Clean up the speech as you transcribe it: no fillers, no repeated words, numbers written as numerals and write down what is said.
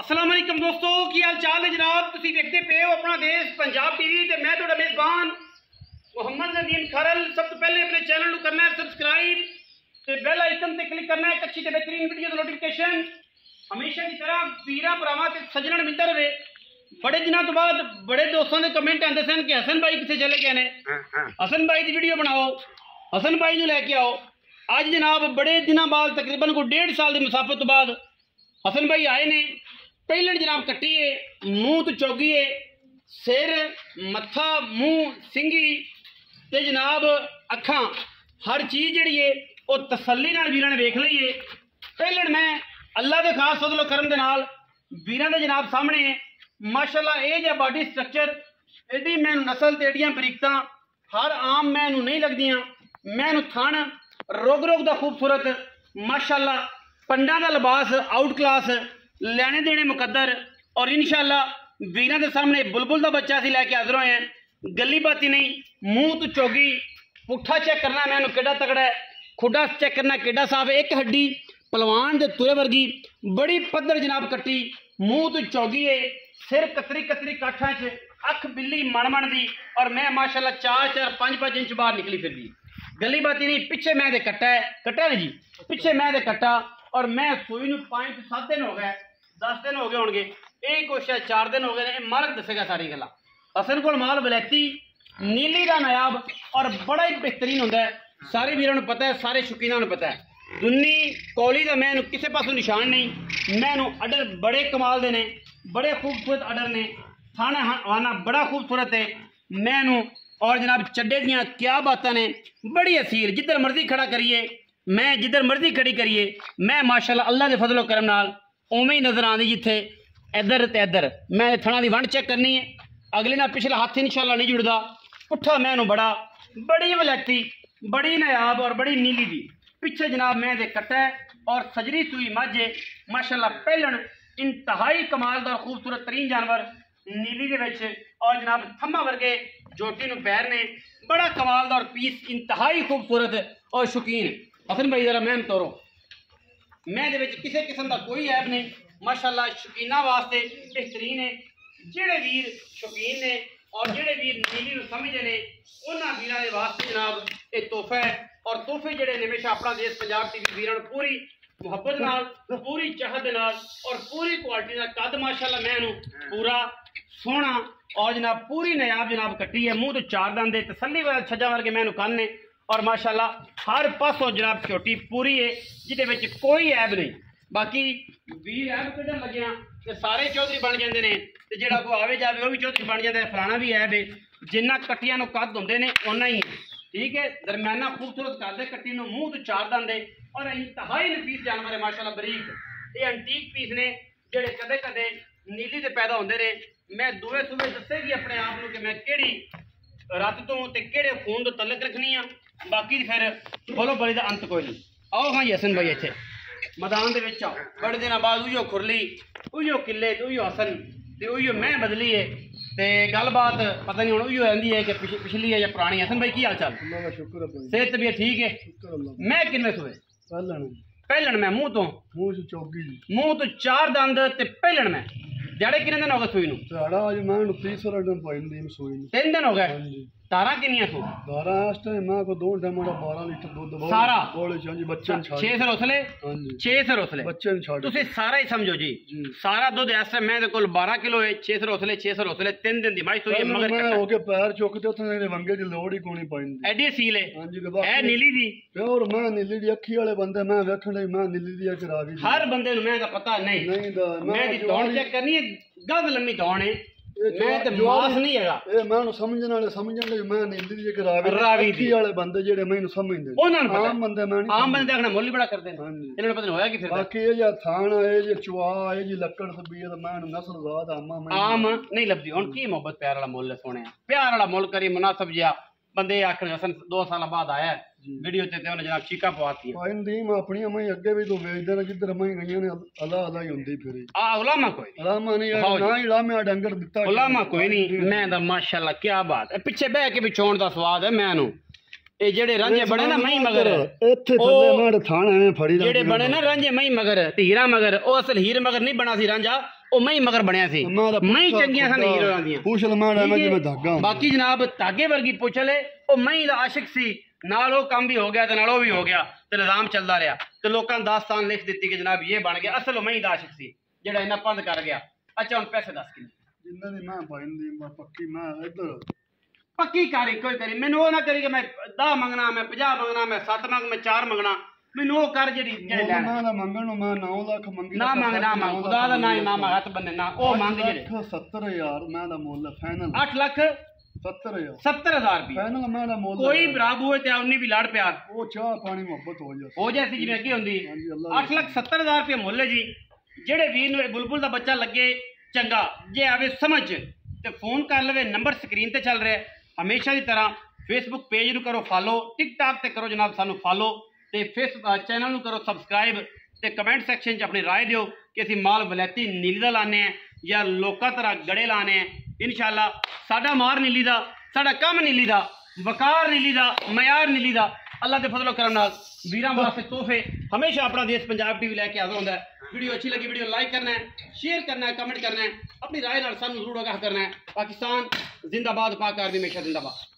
अस्सलाम वालेकुम दोस्तों, की हाल चाल है जनाब। तुसी देखते पे हो अपना देश पंजाब टीवी ते मैं तुहाडा मेज़बान मोहम्मद नदीम खरल। सब तो पहले अपने चैनल को करना है सब्सक्राइब ते बेल आइकन ते क्लिक करना है अच्छी ते बेहतरीन वीडियो दा नोटिफिकेशन हमेशा की तरह वीरा भरावां ते सज्जणन मिलता रहे। बड़े दिनों तो बाद बड़े दोस्तों के कमेंट आते सन कि हसन भाई कितने चले गए ने, हसन भाई की वीडियो बनाओ, हसन भाई को लैके आओ। अज जनाब बड़े दिनों बाद तकरीबन को 1.5 साल की मुसाफत तो बाद हसन भाई आए ने। पहले जनाब कट्टीए मूँह तो चौगीए सिर मत्था मूँह सिंगी ते जनाब अखां हर चीज़ जी है वो तसल्ली नाल वीरां ने वेख लईए। पहले मैं अल्लाह के खास फजलो करम दे नाल वीरां दे जनाब सामने माशाअल्लाह ये जिहा बॉडी स्ट्रक्चर एडी मैनू नस्ल ते एडियां बरीकतां हर आम मैनू नहीं लगदियां। मैनू थण रोग रोग दा खूबसूरत माशाअल्लाह पंडा दा लिबास आउट क्लास लेने देने मुकद्दर और इंशाअल्लाह वीरां दे सामने बुलबुल दा बच्चा असीं लैके हाज़र होए हैं। गली बाती नहीं, मूँह तो चौगी, पुट्ठा चेक करना मैनू केड़ा तगड़ा है, खुडा चेक करना केड़ा साफ है, एक हड्डी पलवान दे तुरे वर्गी बड़ी पद्धर जनाब कट्टी, मूँह तो चौगी है, सिर कतरी कतरी काठा च, अख बिल्ली मन मन दी और मैं माशाअल्लाह 4-4 5-5 इंच बाहर निकली फिर दी। गली बाती नहीं, पिछे मैं दे कट्टा है, कट्टा है जी, पिछे मैं दे कट्टा और मैं सूई नूं 5-7 दिन हो गए, 10 दिन हो गए होंगे, ये कोशिश 4 दिन हो गए। मालक दसेगा सारी गल्लां। असन कोल माल वलैती नीली का नायाब और बड़ा ही बेहतरीन होंदा है। सारे वीरों को पता है, सारे शौकीनों को पता है। दुन्नी कौली का मैनू किसी पासों निशान नहीं। मैनू अडर बड़े कमाल दे ने, बड़े खूबसूरत अडर ने, थाना वाना बड़ा खूबसूरत है मैनू और जनाब चड्डे दियाँ क्या बातें ने, बड़ी असीर। जिधर मर्जी खड़ा करिए मैं, जिधर मर्जी खड़ी करिए मैं माशाअल्लाह अल्लाह के फजलो करम नाल उवें ही नजर आती। जिथे इधर तो इधर मैं थणा की वंड चेक करनी है, अगले ना पिछला हाथ इंशाअल्लाह नहीं जुड़ता। पुट्ठा मैनू बड़ा बड़ी वलैती बड़ी नायाब और बड़ी नीली दी, पिछे जनाब मैं दे कट्टा है और सजरी सुई मझे माशाअल्लाह पहलन इंतहाई कमालदार खूबसूरत तरीन जानवर नीली दे विच और जनाब थम्मा वर्गे जोटी नूं पैर ने, बड़ा कमालदार पीस इंतहाई खूबसूरत और शौकीन। हसन भाई जरा मैम तोरो, मैं दे विच किसी किस्म का कोई ऐब नहीं माशाअल्लाह, शौकीना वास्ते बेहतरीन है। जेड़े वीर शौकीन ने और जेड़े वीर नीली नूं समझदे ने उन्हां वीरां दे वास्ते जनाब ये तोहफा है। और तोहफे जेड़े ने हमेशा अपना देश पंजाब टीवी वीरां नूं पूरी मुहब्बत नाल, पूरी चाहत दे नाल और पूरी क्वालिटी दा कद माशाअल्लाह मैनू पूरा सोहना और जनाब पूरी नायाब जनाब कट्टी है। मूँह तो 4 दंद है, तसल्ली वाला छज्जा वर्गे मैनू कन्न ने और माशाअल्लाह हर पासों जनाब छोटी पूरी है जिहदे विच कोई ऐब नहीं। बाकी वीर ऐब कड्ढन लग्गियां ते सारे चौधरी बन जाते हैं, तो जेड़ा को आवे जावे वो भी चौधरी बन जाता है। फलाना भी ऐब है, जिन्ना कट्टियां नूं कद होंदे ने उन्ना ही है, ठीक है। दरम्याना खूबसूरत कद है कट्टी नूं, मूँह तो 4 दंद है और इंतहाई नफीस जानवर है माशाअल्लाह बरीक। ये एंटीक पीस ने जेड़े कदे कदे नीली ते पैदा होंदे ने। मैं दुए सुबह दसेगी अपने आप नूं कि मैं केड़ी रत तो ते केड़े खून तो तलक रखनी आ। बाकी फिर बोलो बड़ी का अंत कोई नहीं। आओ हाँ जी हसन भाई इत्थे मैदान दे विच आओ। बड़े दिन बाद उइयो खुरली उइयो किले ते उइयो हसन ते उइयो मैं बदली है ते गलबात पता नहीं हुण उइयो आंदी है कि पिछली है या पुरानी। हसन भाई की हाल चाल? अल्लाह का शुक्र है, सेहत तबीयत ठीक है? शुक्र अल्लाह। मैं किन्ने सुबह पहलन मैं मूँह से चौकी मूँह तो 4 दंद ते पहलन मैं जड़े किन्ने दिन हो गए सूई नूं? साड़ा आज मैं 30 दिन पाइंदी सूई नूं 3 दिन हो गए। हां जी। तारा किन्नियां सू? तारा इस टाइम मैं को 2 टाइम दा 12 लीटर दूध सारा बोले जी बच्चे ने 6 सरौसले। हां जी 6 सरौसले बच्चे ने छाड़ तुसी सारा ही समझो जी। सारा दूध इस टाइम मेरे कोल 12 किलो है। 6 सरौसले 3 दिन दी माई सूई मगर मैं हो के पैर चुकते उतने दे वंगे दी लोड़ ही कोनी पाइंदी एडी सील है। हां जी ए नीली दी और मैं नीली दी अखी वाले बंदे मैं वेखण मैं नीली दी करा दी हर बंदे नु मैं दा पता नहीं मैं दी दौड़ चेक करनी है, गज लम्मी दौड़ है मैं ते मास नहीं हैगा। ए मैं नु समझण वाले समझण लगे मैं नीली दी करावे रावी दी वाले बंदे जेड़े मैनू समझदे उन्हां नु आम बंदे मैं नहीं आम बंदे आखना मोल ही बड़ा करदे ने। इन्हां नु पता नहीं होया कि फिर बाकी ये जा थान है जे चुआ है जी लक्कड़ सबियत मैं नस्ल ज़ात आम नहीं लभदी। हुण की मोहब्बत प्यार वाला मोल सोने प्यार वाला मोल करी मुनासिब जिहा बंदे आखन हसन 2 साल बाद आया वीडियो ते उन्हें जनाब चीका पवाती है। दी मैं अपनी मैं अगे भी तो वेचदे ने जिधर मैं गईयां ने अल्लाह अल्लाह ही हुंदी फिरी उलामा कोई उलामा नहीं ना ही लामे डंगर दिता उलामा कोई नहीं। मैं दा माशाअल्लाह क्या बात है, पिछे बह के बिछोण दा स्वाद है मैनू। ये जेड़े रांझे बने ना मई मगर इत्थे थल्ले मार थान एवें फड़ी जेड़े बने ना रांझे मई मगर ते हीरा मगर ओ असल हीर मगर नहीं बना सी रांझा, ਉਹ ਮੈਂ ਹੀ ਮਗਰ ਬਣਿਆ ਸੀ ਮੈਂ ਹੀ ਚੰਗੀਆਂ ਸਨ ਹੀਰੋਆਂ ਦੀਆਂ ਪੁੱਛ ਲਵਾਂ ਮੈਂ ਜਿਵੇਂ ਧਾਗਾ ਬਾਕੀ ਜਨਾਬ ਧਾਗੇ ਵਰਗੀ ਪੁੱਛ ਲੈ ਉਹ ਮੈਂ ਹੀ ਦਾ ਆਸ਼ਿਕ ਸੀ ਨਾਲ ਉਹ ਕੰਮ ਵੀ ਹੋ ਗਿਆ ਤੇ ਨਾਲ ਉਹ ਵੀ ਹੋ ਗਿਆ ਤੇ ਨਿਜ਼ਾਮ ਚੱਲਦਾ ਰਿਹਾ ਤੇ ਲੋਕਾਂ ਨੇ ਦਾਸਤਾਨ ਲਿਖ ਦਿੱਤੀ ਕਿ ਜਨਾਬ ਇਹ ਬਣ ਗਿਆ ਅਸਲ ਉਹ ਮੈਂ ਹੀ ਦਾ ਆਸ਼ਿਕ ਸੀ ਜਿਹੜਾ ਇਹਨਾਂ ਪੰਧ ਕਰ ਗਿਆ ਅੱਛਾ ਹੁਣ ਪੈਸੇ ਦੱਸ ਕਿੰਨੇ ਜਿੰਨਾਂ ਦੀ ਮੈਂ ਪਾਇੰਦੀ ਪੱਕੀ ਮੈਂ ਇੱਧਰ ਪੱਕੀ ਕਰੀ ਕੋਈ ਕਰੀ ਮੈਨੂੰ ਉਹ ਨਾ ਕਰੀ ਕਿ ਮੈਂ 10 ਮੰਗਣਾ ਮੈਂ 50 ਮੰਗਣਾ ਮੈਂ 7 ਮੰਗ ਮੈਂ 4 ਮੰਗਣਾ ਮੈਨੂੰ ਉਹ ਕਰ ਜਿਹੜੀ ਲੈਣਾ ਮੈਂ ਦਾ ਮੰਗਣ ਨੂੰ ਮੈਂ 9 ਲੱਖ ਮੰਗੀ ਨਾ ਮੰਗ ਖੁਦਾ ਦਾ ਨਾ ਇਮਾਮ ਹੱਥ ਬੰਨੇ ਨਾ ਉਹ ਮੰਗ ਜਿਹੜੇ 70000 ਮੈਂ ਦਾ ਮੁੱਲ ਫਾਈਨਲ 8 ਲੱਖ 70000 70000 ਰੁਪਏ ਫਾਈਨਲ ਮੈਂ ਦਾ ਮੁੱਲ ਕੋਈ ਬਰਾਬਰ ਹੋਏ ਤੇ ਉਹਨੇ ਵੀ ਲੜ ਪਿਆਰ ਉਹ ਚਾਹ ਪਾਣੀ ਮੁਹੱਬਤ ਹੋ ਜਾਏ ਜਿਵੇਂ ਅੱਗੇ ਹੁੰਦੀ 8 ਲੱਖ 70000 ਰੁਪਏ ਮੁੱਲ ਹੈ ਜੀ ਜਿਹੜੇ ਵੀਰ ਨੂੰ ਬੁਲਬੁਲ ਦਾ ਬੱਚਾ ਲੱਗੇ ਚੰਗਾ ਜੇ ਆਵੇ ਸਮਝ ਤੇ ਫੋਨ ਕਰ ਲਵੇ ਨੰਬਰ ਸਕਰੀਨ ਤੇ ਚੱਲ ਰਿਹਾ ਹਮੇਸ਼ਾ ਦੀ ਤਰ੍ਹਾਂ ਫੇਸਬੁੱਕ ਪੇਜ ਨੂੰ ਕਰੋ ਫਾਲੋ ਟਿਕਟਾਕ ਤੇ ਕਰੋ ਜਨਾਬ ਸਾਨੂੰ ਫਾਲੋ ਤੇ ਚੈਨਲ ਨੂੰ ਕਰੋ ਸਬਸਕ੍ਰਾਈਬ ਤੇ ਕਮੈਂਟ ਸੈਕਸ਼ਨ 'ਚ ਆਪਣੀ ਰਾਏ ਦਿਓ ਕਿ ਅਸੀਂ ਮਾਲ ਵਲੈਤੀ ਨੀਲੀ ਦਾ ਲਾਣੇ ਆ ਜਾਂ ਲੋਕਾਂ ਤਰ੍ਹਾਂ ਗੜੇ ਲਾਣੇ ਆ ਇਨਸ਼ਾਅੱਲਾ ਸਾਡਾ ਮਾਰ ਨੀਲੀ ਦਾ ਸਾਡਾ ਕੰਮ ਨੀਲੀ ਦਾ ਵਕਾਰ ਨੀਲੀ ਦਾ ਮਿਆਰ ਨੀਲੀ ਦਾ ਅੱਲਾਹ ਦੇ ਫਜ਼ਲ ਕਰਮ ਨਾਲ ਵੀਰਾਂ ਵਾਸਤੇ ਤੋਹਫੇ ਹਮੇਸ਼ਾ ਆਪਣਾ ਦੇਸ਼ ਪੰਜਾਬ ਟੀਵੀ ਲੈ ਕੇ ਹਾਜ਼ਰ ਹੁੰਦਾ ਹੈ वीडियो अच्छी लगी वीडियो लाइक करना है शेयर करना है कमेंट करना है अपनी राय नाल सानू जरूर आगाह करना है पाकिस्तान जिंदाबाद पाक आर्मी हमेशा जिंदाबाद।